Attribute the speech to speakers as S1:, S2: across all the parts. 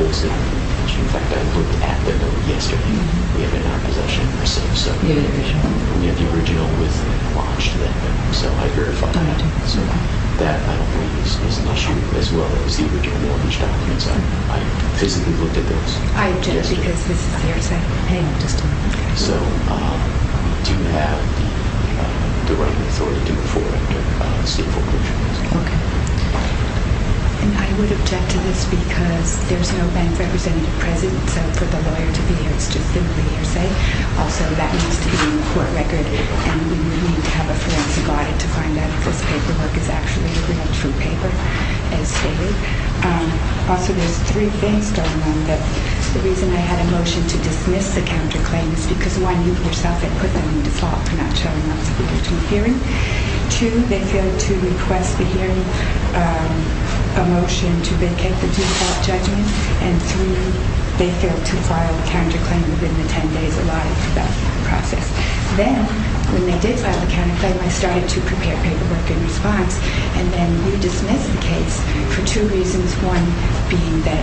S1: notes that, in fact, I looked at the note yesterday. We have it in our possession ourselves. So
S2: You have the original?
S1: we have the original with lodged that note. So I verified
S2: Oh, you
S1: that.
S2: do?
S1: So that I don't believe is an issue, as well as the original mortgage documents. I physically looked at those.
S3: I object
S1: yesterday.
S3: because this is hearsay.
S2: Hang on just a minute.
S1: So we do have the right and authority to move forward under state foreclosure.
S2: Okay.
S3: And I would object to this because there's no bank representative present, so for the lawyer to be here, it's just simply hearsay. Also, that needs to be in the court record, and we would need to have a forensic audit to find out if this paperwork is actually the real true paper, as stated. Also, there's three things going on. That the reason I had a motion to dismiss the counterclaim is because, one, you yourself had put them in default for not showing up to the original hearing. Two, they failed to request the hearing, a motion to vacate the default judgment. And three, they failed to file a counterclaim within the 10 days allotted for that process. Then, when they did file the counterclaim, I started to prepare paperwork in response, and then you dismissed the case for two reasons. One being that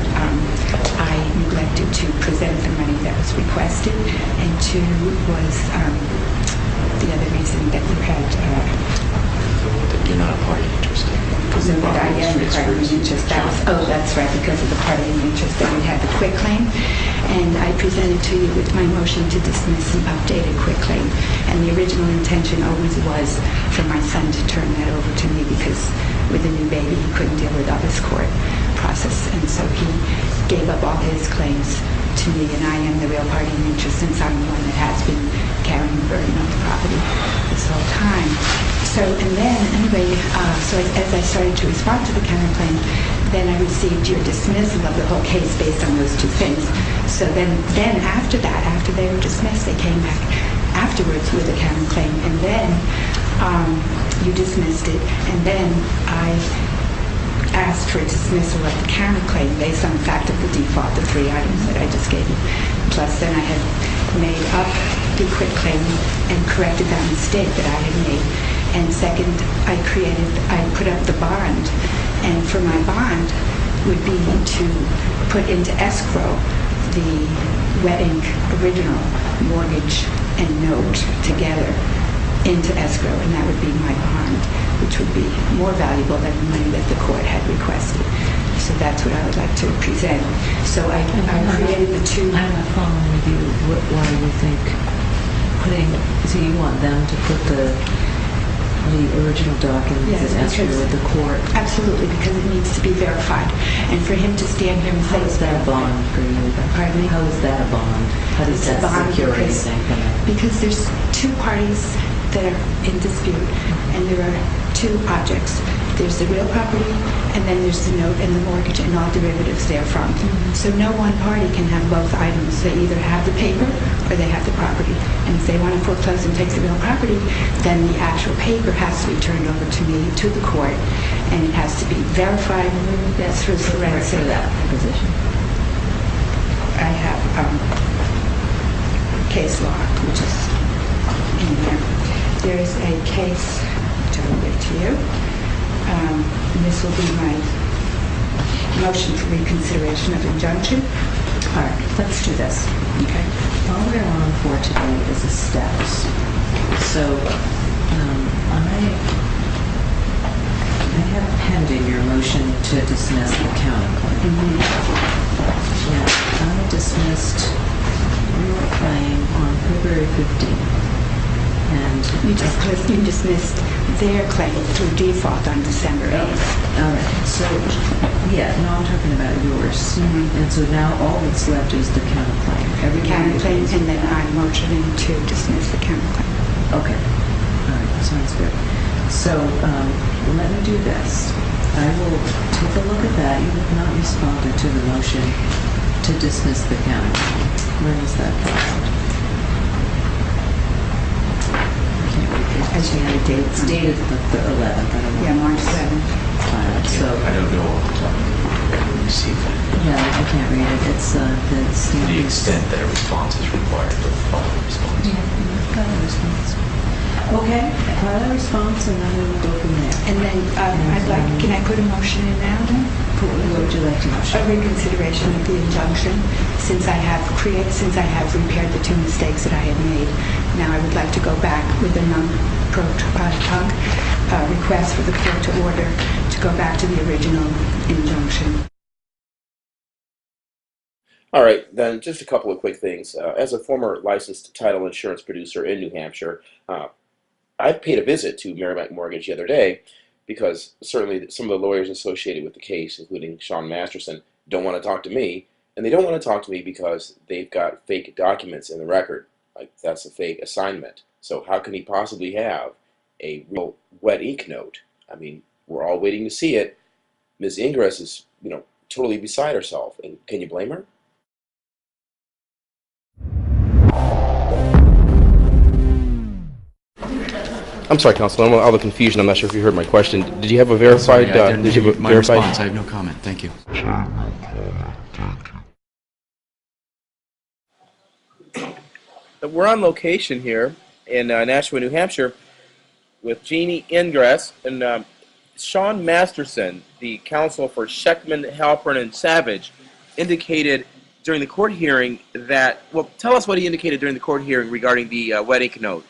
S3: I neglected to present the money that was requested, and two was the other reason that you had...
S1: That you're not a party interested.
S3: So that I am the party in interest. That's right, because of the party in interest that we had the quick claim. And I presented to you with my motion to dismiss an updated quick claim. And the original intention always was for my son to turn that over to me because with a new baby he couldn't deal with all this court process. And so he gave up all his claims to me, and I am the real party in interest since I'm the one that has been carrying the burden of the property this whole time. So, and then, anyway, so as I started to respond to the counterclaim, then I received your dismissal of the whole case based on those two things. So then after that, after they were dismissed, they came back afterwards with a counterclaim, and then you dismissed it, and then I asked for a dismissal of the counterclaim based on the fact of the default, the three items that I just gave you. Plus, then I had made up the quick claim and corrected that mistake that I had made. And second, I put up the bond, and for my bond would be to put into escrow the wet ink original mortgage and note together into escrow, and that would be my bond, which would be more valuable than the money that the court had requested. So that's what I would like to present. So I created the two...
S2: I'm not following with you. Why do you think so you want them to put the original documents in escrow with the court?
S3: Absolutely, because it needs to be verified. And for him to stand here and say...
S2: How is that a bond for you?
S3: Pardon me?
S2: How is that a bond? How does that secure anything from it?
S3: Because there's two parties that are in dispute, and there are two objects. There's the real property, and then there's the note and the mortgage and all derivatives therefrom. So no one party can have both items. They either have the paper or they have the property. And if they want to foreclose and take the real property, then the actual paper has to be turned over to me, to the court, and it has to be verified through forensic.
S2: For that position?
S3: I have case law, which is in here. There's a case, which I will give to you. And this will be my motion for reconsideration of injunction.
S2: All right, let's do this.
S3: Okay.
S2: All we're on for today is a status. So I have pending your motion to dismiss the counterclaim. Yeah, I dismissed your claim on February 15th. And
S3: you dismissed their claim through default on December 8th.
S2: All right. So, I'm talking about yours. And so now all that's left is the counterclaim.
S3: Counterclaim, and then I'm motioning to dismiss the counterclaim.
S2: Okay. All right. Sounds good. So let me do this. I will take a look at that. You have not responded to the motion to dismiss the counterclaim. When is that filed?
S3: As you know,
S2: It's dated the 11th. I don't know.
S3: Yeah, March 7th.
S2: So
S1: I don't know off the top of my head. Let me see if
S2: yeah, I can't read it. It's
S1: to the extent that a response is required, but file a response.
S2: Yeah, file a response. Okay, file a response, and then we will go from there.
S3: And then can I put a motion in now then?
S2: What would you like to
S3: A
S2: motion?
S3: reconsideration of the injunction, since I have repaired the two mistakes that I had made. Now I would like to go back with a non-pro-tunc request for the court to order to go back to the original injunction.
S4: All right, then just a couple of quick things. As a former licensed title insurance producer in New Hampshire, I paid a visit to Merrimack Mortgage the other day because certainly some of the lawyers associated with the case, including Sean Masterson, don't want to talk to me, and they don't want to talk to me because they've got fake documents in the record. Like, that's a fake assignment. So how can he possibly have a real wet ink note? I mean, we're all waiting to see it. Ms. Ingress is, totally beside herself, and can you blame her? I'm sorry, Counsel. I'm all the confusion. I'm not sure if you heard my question. Did you have a verified?
S5: Did you have my response? I have no comment. Thank you.
S4: We're on location here in Nashua, New Hampshire, with Jeannie Ingress and Sean Masterson, the counsel for Scheckman, Halpern, and Savage, indicated during the court hearing that. Well, tell us what he indicated during the court hearing regarding the wet ink note.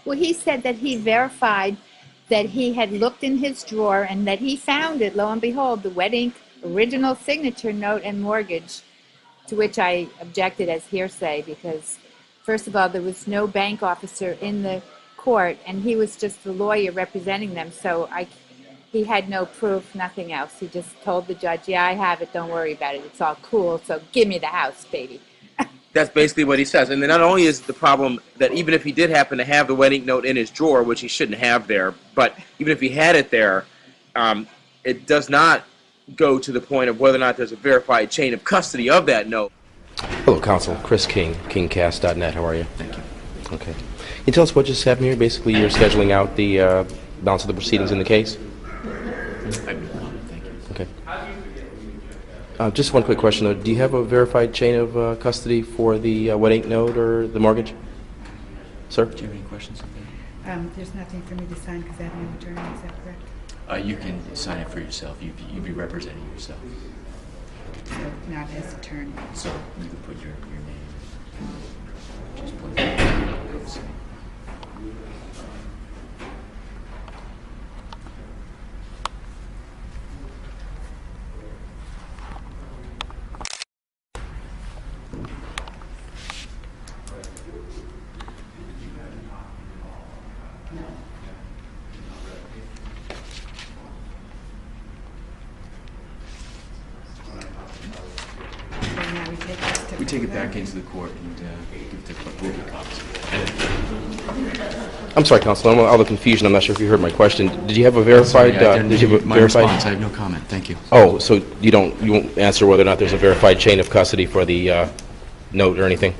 S6: Well, he said that he verified that he had looked in his drawer and that he found it, lo and behold, the wet ink original signature note and mortgage, to which I objected as hearsay because, first of all, there was no bank officer in the court and he was just the lawyer representing them, so he had no proof, nothing else. He just told the judge, yeah, I have it, don't worry about it, it's all cool, so give me the house, baby.
S4: That's basically what he says. And then not only is the problem that even if he did happen to have the wet ink note in his drawer, which he shouldn't have there, but even if he had it there, it does not go to the point of whether or not there's a verified chain of custody of that note.
S7: Hello, Counsel. Chris King, kingcast.net. How are you?
S5: Thank you.
S7: Okay. Can you tell us what just happened here? Basically, you're scheduling out the balance of the proceedings in the case?
S5: I have no comment. Thank you.
S7: Okay. Just one quick question, though. Do you have a verified chain of custody for the wet ink note or the mortgage? Sir?
S5: Do you have any questions?
S3: There's nothing for me to sign because I have no attorney, is that correct?
S5: You can sign it for yourself. You'd be representing yourself.
S3: So not as attorney.
S5: So you can put your name. Just put it. We take it back into the court and give it to the clerk. We'll get copies of it.
S7: I'm sorry, Counsel. I'm all the confusion. I'm not sure if you heard my question. Did you have a verified?
S5: Did you have my response? I have no comment. Thank you.
S7: Oh, so you won't answer whether or not there's a verified chain of custody for the note or anything?